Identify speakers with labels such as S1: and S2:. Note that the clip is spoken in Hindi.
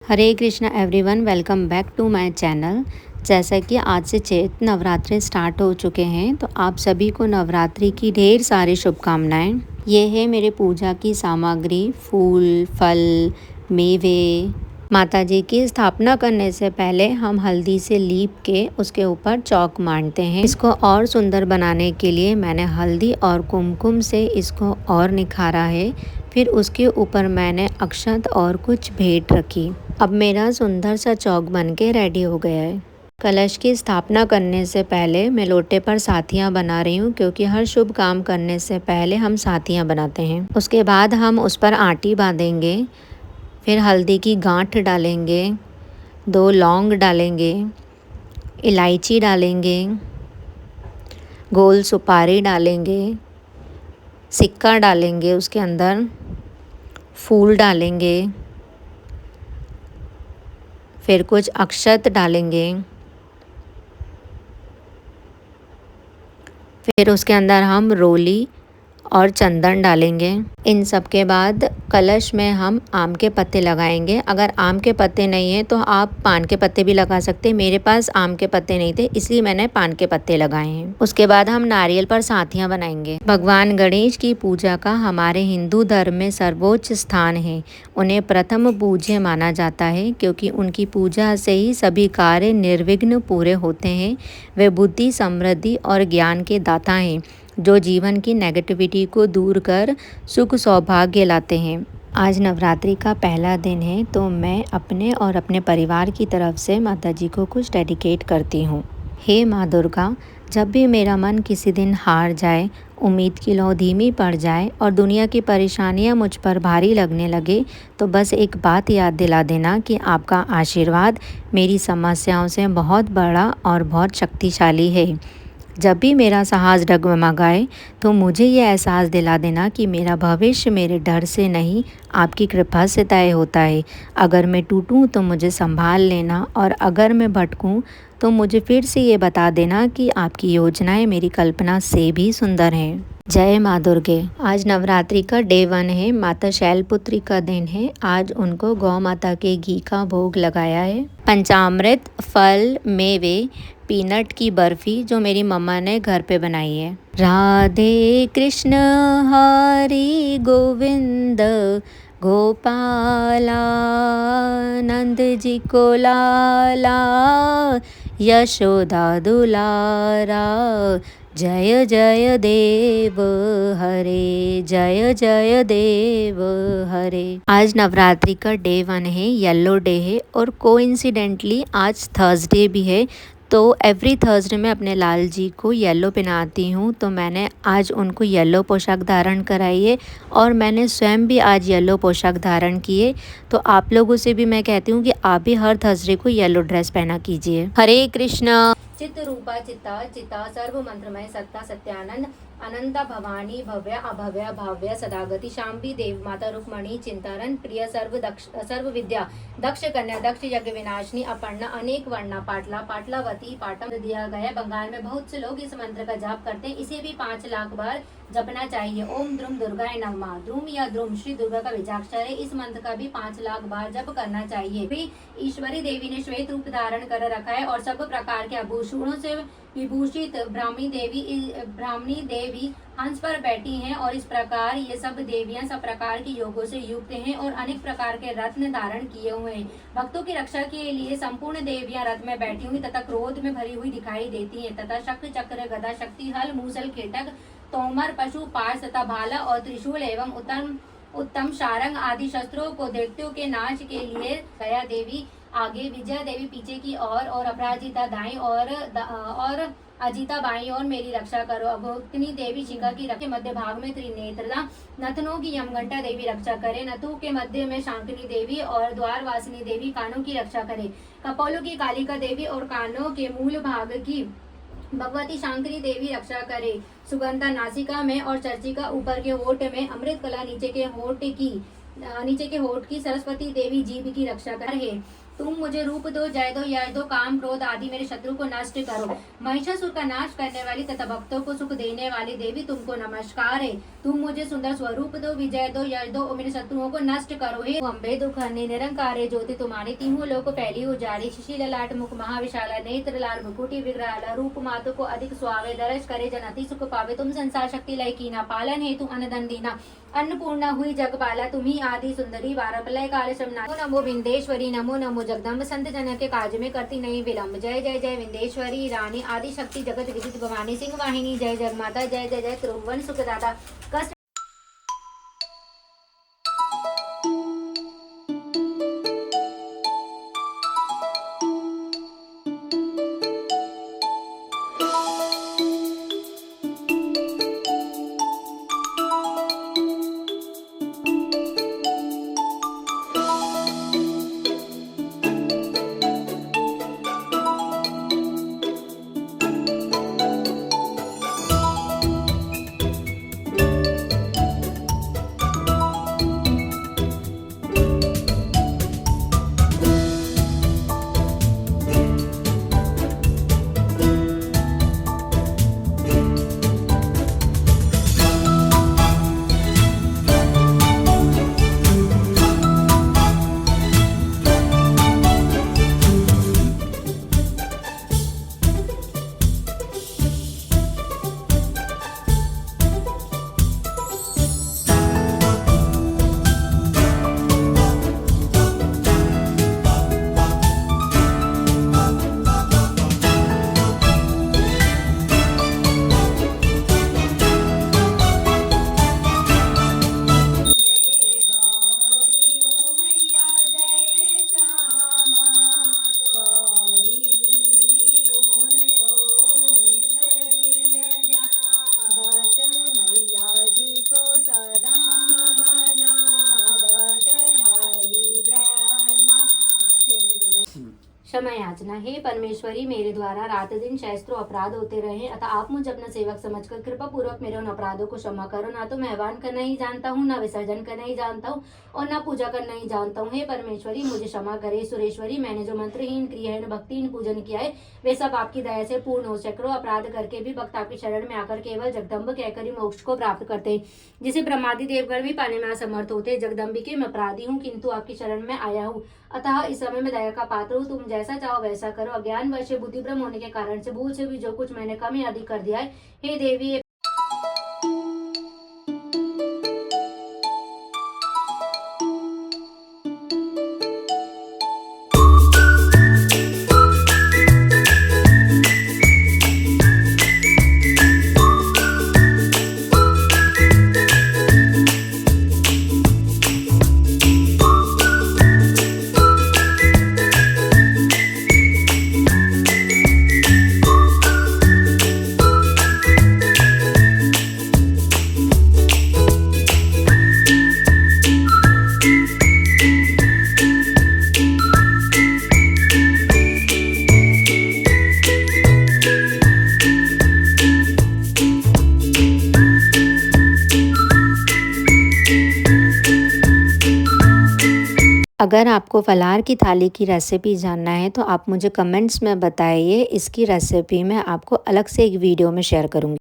S1: Hare Krishna everyone, welcome back to my channel. जैसा कि आज से चैत्र नवरात्रि स्टार्ट हो चुके हैं, तो आप सभी को नवरात्रि की ढेर सारी शुभकामनाएं। ये है मेरे पूजा की सामग्री, फूल, फल, मेवे। माता जी की स्थापना करने से पहले हम हल्दी से लीप के उसके ऊपर चौक मारते हैं। इसको और सुंदर बनाने के लिए मैंने हल्दी और कुमकुम से इसको और निखारा है। फिर उसके ऊपर मैंने अक्षत और कुछ भेंट रखी। अब मेरा सुंदर सा चौक बन के रेडी हो गया है। कलश की स्थापना करने से पहले मैं लोटे पर साथियाँ बना रही हूँ, क्योंकि हर शुभ काम करने से पहले हम साथियाँ बनाते हैं। उसके बाद हम उस पर आटी बांधेंगे, फिर हल्दी की गांठ डालेंगे, 2 लौंग डालेंगे, इलायची डालेंगे, गोल सुपारी डालेंगे, सिक्का डालेंगे, उसके अंदर फूल डालेंगे, फिर कुछ अक्षत डालेंगे, फिर उसके अंदर हम रोली और चंदन डालेंगे। इन सब के बाद कलश में हम आम के पत्ते लगाएंगे। अगर आम के पत्ते नहीं है तो आप पान के पत्ते भी लगा सकते हैं। मेरे पास आम के पत्ते नहीं थे, इसलिए मैंने पान के पत्ते लगाए हैं। उसके बाद हम नारियल पर साथियां बनाएंगे। भगवान गणेश की पूजा का हमारे हिंदू धर्म में सर्वोच्च स्थान है। उन्हें प्रथम पूज्य माना जाता है, क्योंकि उनकी पूजा से ही सभी कार्य निर्विघ्न पूरे होते हैं। वे बुद्धि, समृद्धि और ज्ञान के दाता हैं, जो जीवन की नेगेटिविटी को दूर कर सुख सौभाग्य लाते हैं। आज नवरात्रि का पहला दिन है, तो मैं अपने और अपने परिवार की तरफ से माता जी को कुछ डेडिकेट करती हूँ। हे माँ दुर्गा, जब भी मेरा मन किसी दिन हार जाए, उम्मीद की लौ धीमी पड़ जाए और दुनिया की परेशानियाँ मुझ पर भारी लगने लगे, तो बस एक बात याद दिला देना कि आपका आशीर्वाद मेरी समस्याओं से बहुत बड़ा और बहुत शक्तिशाली है। जब भी मेरा साहस डगमगाए, तो मुझे ये एहसास दिला देना कि मेरा भविष्य मेरे डर से नहीं, आपकी कृपा से तय होता है। अगर मैं टूटूं तो मुझे संभाल लेना, और अगर मैं भटकूं तो मुझे फिर से ये बता देना कि आपकी योजनाएं मेरी कल्पना से भी सुंदर हैं। जय माँ दुर्गे। आज नवरात्रि का डे 1 है। माता शैलपुत्री का दिन है। आज उनको गौ माता के घी का भोग लगाया है। पंचामृत, फल, मेवे, पीनट की बर्फ़ी जो मेरी मम्मा ने घर पे बनाई है। राधे कृष्ण हरि गोविंद गोपाला, नंद जी को लाला, यशोदा दुलारा, जय जय देव हरे, जय जय देव हरे। आज नवरात्रि का डे 1 है, येलो डे है, और कोइंसिडेंटली आज थर्सडे भी है। तो एवरी थर्सडे मैं अपने लाल जी को येलो पहनाती हूँ, तो मैंने आज उनको येलो पोशाक धारण कराई है, और मैंने स्वयं भी आज येलो पोशाक धारण की है। तो आप लोगों से भी मैं कहती हूँ कि आप भी हर थर्सडे को येलो ड्रेस पहना कीजिए। हरे कृष्णा। चित्त रूपा चित्ता चित्ता, सर्व मंत्रमय सत्ता सत्यानंद, अनंता भवानी भव्य अभव्य भाव्य, सदागति शांभी देव माता रुक्मणी चिंतारन प्रिय, सर्व विद्या दक्ष कन्या, दक्ष यज्ञ विनाशिनी, अपर्णा अनेक वर्णा, पाटला पाटलावती, पाटम दिया गया। बंगाल में बहुत से लोग इस मंत्र का जाप करते हैं। इसे भी 5 लाख बार जपना चाहिए। ओम द्रुम दुर्गाय नमः। द्रुम या द्रुम श्री दुर्गा का बीजाक्षर है। इस मंत्र का भी 5 लाख बार जप करना चाहिए। भी ईश्वरी देवी ने श्वेत रूप धारण कर रखा है, और सब प्रकार के आभूषणों से विभूषित ब्राह्मणी देवी हंस पर बैठी हैं, और इस प्रकार ये सब देवियां सब प्रकार के योगों से युक्त हैं, और अनेक प्रकार के रत्न धारण किए हुए हैं। भक्तों की रक्षा के लिए संपूर्ण देवियां रथ में बैठी हुई तथा क्रोध में भरी हुई दिखाई देती हैं, तथा शक्ति, चक्र, गदा, शक्ति, हल, मूसल, केटक, तोमर, पशु, पाश तथा भाला और त्रिशूल एवं उत्तम शारंग आदि शस्त्रों को दैत्यों के नाश के लिए दया देवी आगे, विजया देवी पीछे की ओर, और अपराजिता दाईं और अजिता बाईं ओर मेरी रक्षा करो। अभोक्तिनी देवी शिखा की रक्षा मध्य भाग में त्रिनेत्रदा, नथनों की यमघंटा देवी रक्षा करे। नथों के मध्य में शांकिनी देवी और द्वारवासिनी देवी कानों की रक्षा करे। कपोलों की कालिका देवी और कानों के मूल भाग की भगवती शांकरी देवी रक्षा करे। सुगंधा नासिका में और चर्चिका ऊपर के होठ में, अमृत कला नीचे के होठ की सरस्वती देवी जीभ की रक्षा करे। तुम मुझे रूप दो, जय दो, यश दो, काम क्रोध आदि मेरे शत्रु को नष्ट करो। महिषासुर का नाश करने वाली तथा भक्तों को सुख देने वाली देवी तुमको नमस्कार है। तुम मुझे सुंदर स्वरूप दो, विजय दो, यश दो और मेरे शत्रुओं को नष्ट करो। हे अम्बे दुख हरने निरंकार ज्योति तुम्हारी तीनों लोक पहली उजाड़ी। शिशिल लाट मुख महाविशाला नेत्र लाल मुकुटी विग्रहाला रूप मातु को अधिक सुहावे दर्श करे जन अति सुख पावे। तुम संसार शक्ति लय कीना पालन हेतु अनदन दीना। अन्नपूर्णा हुई जगपाला तुम्ही आदि सुंदरी वारपलय काल शमना। नमो विंदेश्वरी नमो नमो जगदम्ब संत जन के काज में करती नहीं विलम्ब। जय जय जय विंदेश्वरी रानी आदि शक्ति जगत विदित भवानी सिंह वाहिनी। जय जगमाता जय जय जय त्रिभुवन सुखदाता। कष्ट क्षमा याचना। हे परमेश्वरी, मेरे द्वारा रात दिन सहस्त्रों अपराध होते रहे, अतः आप मुझे अपना सेवक समझकर कृपा पूर्वक मेरे उन अपराधों को क्षमा करो। ना तो मैं हवन करना ही जानता हूँ, ना विसर्जन करना ही जानता हूँ और ना पूजा करना ही जानता हूँ। हे परमेश्वरी, मुझे क्षमा करे। सुरेश्वरी, मैंने जो मंत्रहीन क्रियाहीन भक्तिहीन पूजन किया है वे सब आपकी दया से पूर्ण हो। सैकड़ों अपराध करके भी भक्त आपकी शरण में आकर केवल जगदम्ब कहकर ही मोक्ष को प्राप्त करते हैं, जिसे ब्रह्मादि देवगण भी पाने में असमर्थ होते। जगदम्बिके मैं अपराधी हूँ, किंतु आपकी शरण में आया हूँ, अतः इस समय मैं दया का पात्र हूँ। तुम जैसा चाहो वैसा करो। अज्ञान वश बुद्धि भ्रम होने के कारण से भूल से भी जो कुछ मैंने कम या अधिक कर दिया है, हे देवी अगर आपको फलाहार की थाली की रेसिपी जानना है तो आप मुझे कमेंट्स में बताइए। इसकी रेसिपी मैं आपको अलग से एक वीडियो में शेयर करूँगी।